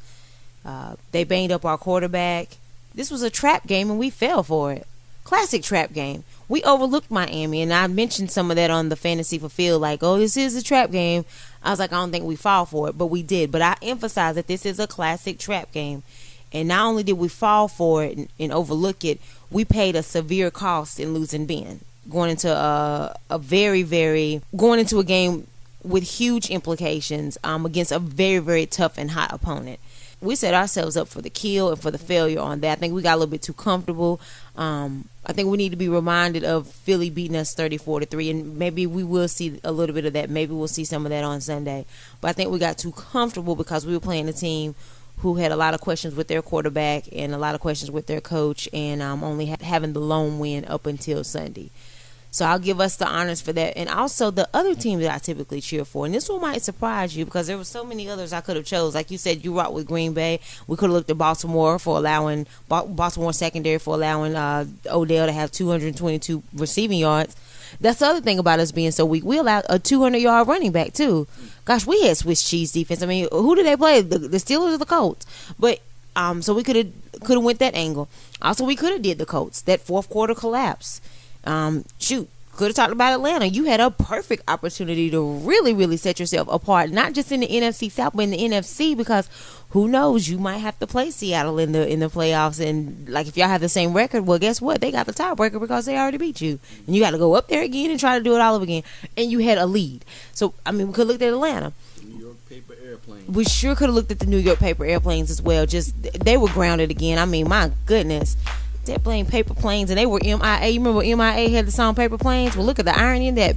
They banged up our quarterback. This was a trap game, and we fell for it. Classic trap game. We overlooked Miami, and I mentioned some of that on the Fantasy Fulfilled, like, oh, this is a trap game. I was like, I don't think we fall for it, but we did. But I emphasize that this is a classic trap game. And not only did we fall for it and overlook it, we paid a severe cost in losing Ben. Going into going into a game with huge implications against a very, very tough and hot opponent. We set ourselves up for the kill and for the failure on that. I think we got a little bit too comfortable. I think we need to be reminded of Philly beating us 34-3, and maybe we will see a little bit of that. Maybe we'll see some of that on Sunday. But I think we got too comfortable because we were playing a team who had a lot of questions with their quarterback and a lot of questions with their coach, and only having the lone win up until Sunday. So I'll give us the honors for that. And also the other team that I typically cheer for. And this one might surprise you because there were so many others I could have chose. Like you said, you rocked with Green Bay. We could have looked at Baltimore secondary for allowing Odell to have 222 receiving yards. That's the other thing about us being so weak. We allowed a 200-yard running back, too. Gosh, we had Swiss cheese defense. I mean, who did they play? The Steelers or the Colts? But so we could have went that angle. Also, we could have did the Colts. That fourth quarter collapse. Shoot, could have talked about Atlanta. You had a perfect opportunity to really, really set yourself apart, not just in the NFC South, but in the NFC, because who knows, you might have to play Seattle in the playoffs, and like if y'all have the same record, well, guess what? They got the tiebreaker because they already beat you, and you got to go up there again and try to do it all over again, and you had a lead. So I mean, we could look at Atlanta. New York paper airplanes. We sure could have looked at the New York paper airplanes as well. Just they were grounded again. I mean, my goodness. They're playing paper planes, and they were MIA. You remember MIA had the song Paper Planes? Well, look at the irony in that.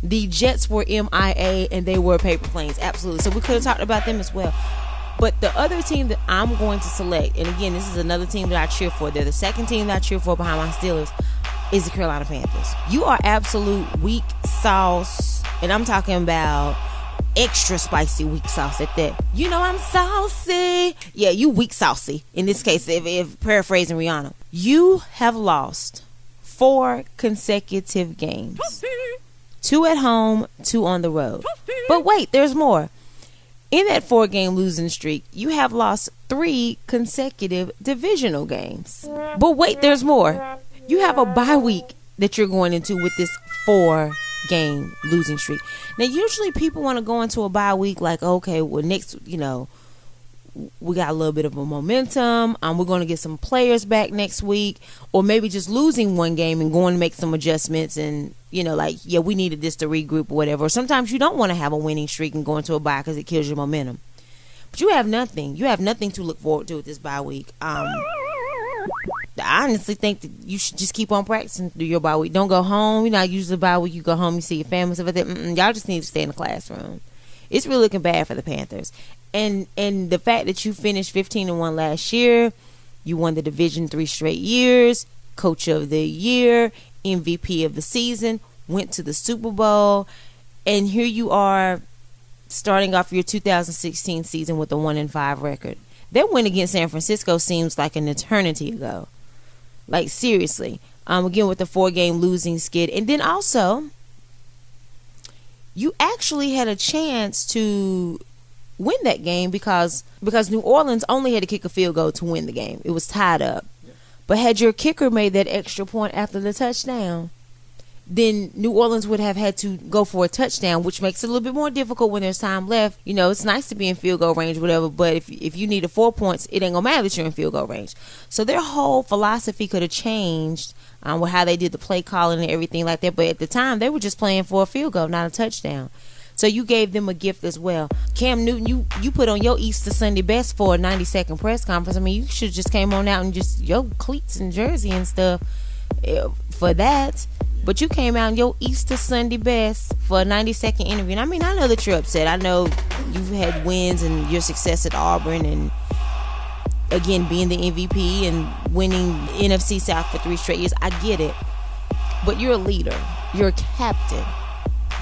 The Jets were MIA, and they were paper planes. Absolutely. So we could have talked about them as well. But the other team that I'm going to select, and again, this is another team that I cheer for. They're the second team that I cheer for behind my Steelers, is the Carolina Panthers. You are absolute weak sauce, and I'm talking about extra spicy weak sauce at that. You know I'm saucy. Yeah, you weak saucy. In this case, if paraphrasing Rihanna. You have lost 4 consecutive games. 2 at home, 2 on the road. But wait, there's more. In that 4-game losing streak, you have lost 3 consecutive divisional games. But wait, there's more. You have a bye week that you're going into with this 4-game losing streak. Now, usually people want to go into a bye week like, okay, well, next, we got a little bit of a momentum. We're going to get some players back next week, or maybe just losing 1 game and going to make some adjustments and, we needed this to regroup or whatever. Or sometimes you don't want to have a winning streak and go into a bye because it kills your momentum. But you have nothing. You have nothing to look forward to with this bye week. I honestly think that you should just keep on practicing through your bye week. Don't go home. You're not usually bye week. You go home, you see your family, stuff like that. Y'all just need to stay in the classroom. It's really looking bad for the Panthers. And the fact that you finished 15-1 last year, you won the division 3 straight years, coach of the year, MVP of the season, went to the Super Bowl, and here you are starting off your 2016 season with a 1-5 record. That win against San Francisco seems like an eternity ago. Like, seriously. Again, with the 4-game losing skid. And then also, you actually had a chance to win that game because New Orleans only had to kick a field goal to win the game. It was tied up. Yeah. But had your kicker made that extra point after the touchdown, then New Orleans would have had to go for a touchdown, which makes it a little bit more difficult when there's time left. It's nice to be in field goal range, whatever, but if you needed 4 points, it ain't gonna matter that you're in field goal range. So their whole philosophy could have changed with how they did the play calling and everything like that. But at the time, they were just playing for a field goal, not a touchdown. So you gave them a gift as well. Cam Newton, you put on your Easter Sunday best for a 90-second press conference. I mean, you should just came on out and just your cleats and jersey and stuff for that. But you came out in your Easter Sunday best for a 90-second interview. And I mean, I know that you're upset. I know you've had wins and your success at Auburn and, again, being the MVP and winning NFC South for 3 straight years. I get it. But you're a leader. You're a captain.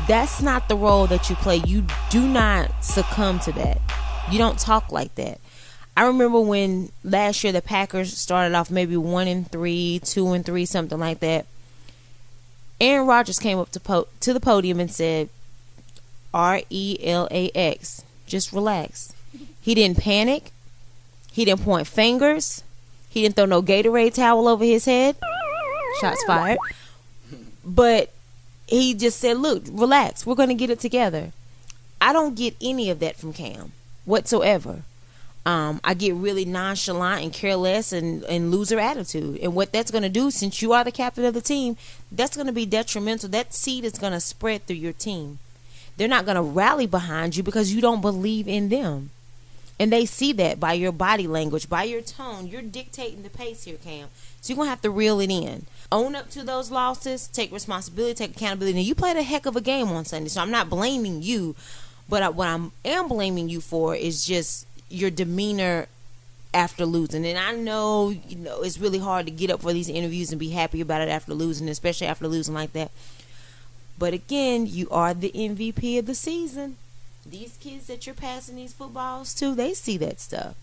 That's not the role that you play. You do not succumb to that. You don't talk like that. I remember when last year the Packers started off maybe 1-3, 2-3, something like that. Aaron Rodgers came up to the podium and said, RELAX, just relax. He didn't panic. He didn't point fingers. He didn't throw no Gatorade towel over his head. Shots fired. But he just said, look, relax. We're going to get it together. I don't get any of that from Cam whatsoever. I get really nonchalant and careless and loser attitude. And what that's going to do, since you are the captain of the team, that's going to be detrimental. That seed is going to spread through your team. They're not going to rally behind you because you don't believe in them. And they see that by your body language, by your tone. You're dictating the pace here, Cam. So you're going to have to reel it in. Own up to those losses. Take responsibility. Take accountability. Now, you played a heck of a game on Sunday, so I'm not blaming you. But what I am blaming you for is just your demeanor after losing. And I know, it's really hard to get up for these interviews and be happy about it after losing, especially after losing like that. But again, you are the MVP of the season. These kids that you're passing these footballs to, they see that stuff.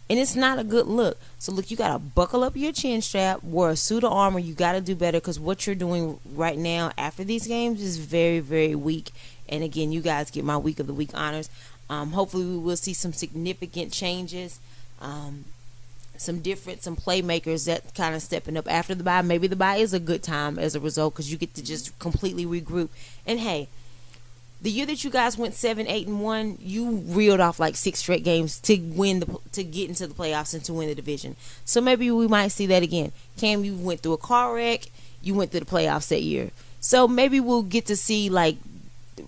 And it's not a good look. So look, you got to buckle up your chin strap, wear a suit of armor. You got to do better because what you're doing right now after these games is very, very weak. And again, you guys get my Week of the Week honors. Hopefully we will see some significant changes. some playmakers that kind of stepping up after the bye. Maybe the bye is a good time as a result because you get to just completely regroup. And hey, the year that you guys went 7-8-1, you reeled off like 6 straight games to get into the playoffs and to win the division. So maybe we might see that again. Cam, you went through a car wreck, you went through the playoffs that year. So maybe we'll get to see like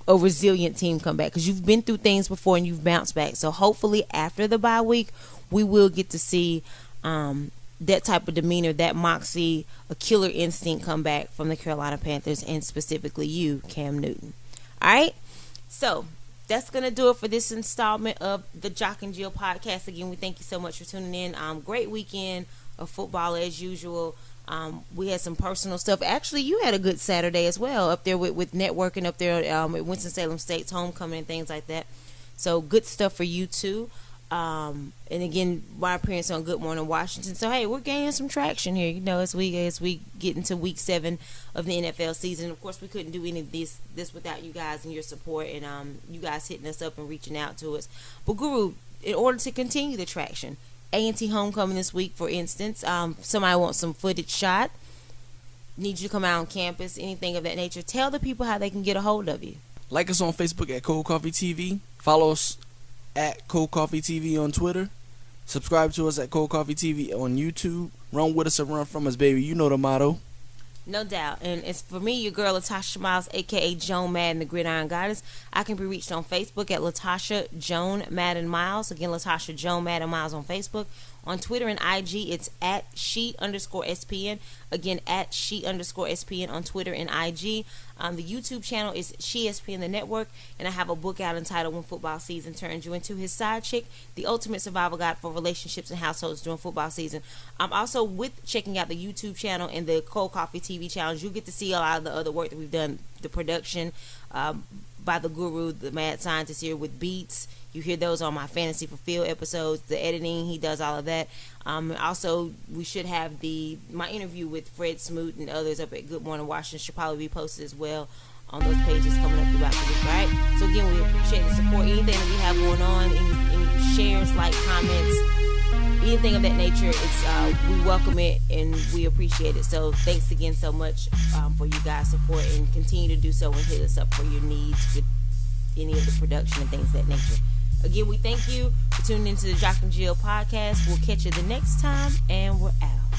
a resilient team come back because you've been through things before and you've bounced back. So hopefully after the bye week, we will get to see that type of demeanor, that moxie, a killer instinct come back from the Carolina Panthers and specifically you, Cam Newton. All right, so that's going to do it for this installment of the Jock and Jill podcast. Again, we thank you so much for tuning in. Great weekend of football as usual. We had some personal stuff. Actually, you had a good Saturday as well up there with networking up there at Winston-Salem State's homecoming and things like that. So good stuff for you too. And again, my appearance on Good Morning Washington. So hey, we're gaining some traction here, as we get into week 7 of the NFL season. Of course, we couldn't do any of this without you guys and your support and you guys hitting us up and reaching out to us. But Guru, in order to continue the traction, A&T homecoming this week, for instance, somebody wants some footage shot, need you to come out on campus, anything of that nature. Tell the people how they can get a hold of you. Like us on Facebook at Cold Coffee TV. Follow us at Cold Coffee TV on Twitter. Subscribe to us at Cold Coffee TV on YouTube. Run with us or run from us, baby. You know the motto. No doubt. And it's for me, your girl Latasha Miles, a.k.a. Joan Madden, the Gridiron Goddess. I can be reached on Facebook at Latasha Joan Madden Miles. Again, Latasha Joan Madden Miles on Facebook. On Twitter and IG, it's at she_SPN. Again, at she_SPN on Twitter and IG. The YouTube channel is SheSPN the Network. And I have a book out entitled When Football Season Turns You Into His Side Chick, the ultimate survival guide for relationships and households during football season. Also, with checking out the YouTube channel and the Cold Coffee TV channels, you get to see a lot of the other work that we've done, the production by the guru, the mad scientist here with beats. You hear those on my Fantasy Fulfilled episodes, the editing, he does all of that. Also, we should have my interview with Fred Smoot and others up at Good Morning Washington should probably be posted as well on those pages coming up throughout the week, right? So again, we appreciate the support. Anything that we have going on, any shares, like, comments, anything of that nature, it's we welcome it and we appreciate it. So thanks again so much for you guys' support, and continue to do so and hit us up for your needs with any of the production and things of that nature. Again, we thank you for tuning into the Jock and Jill podcast. We'll catch you the next time, and we're out.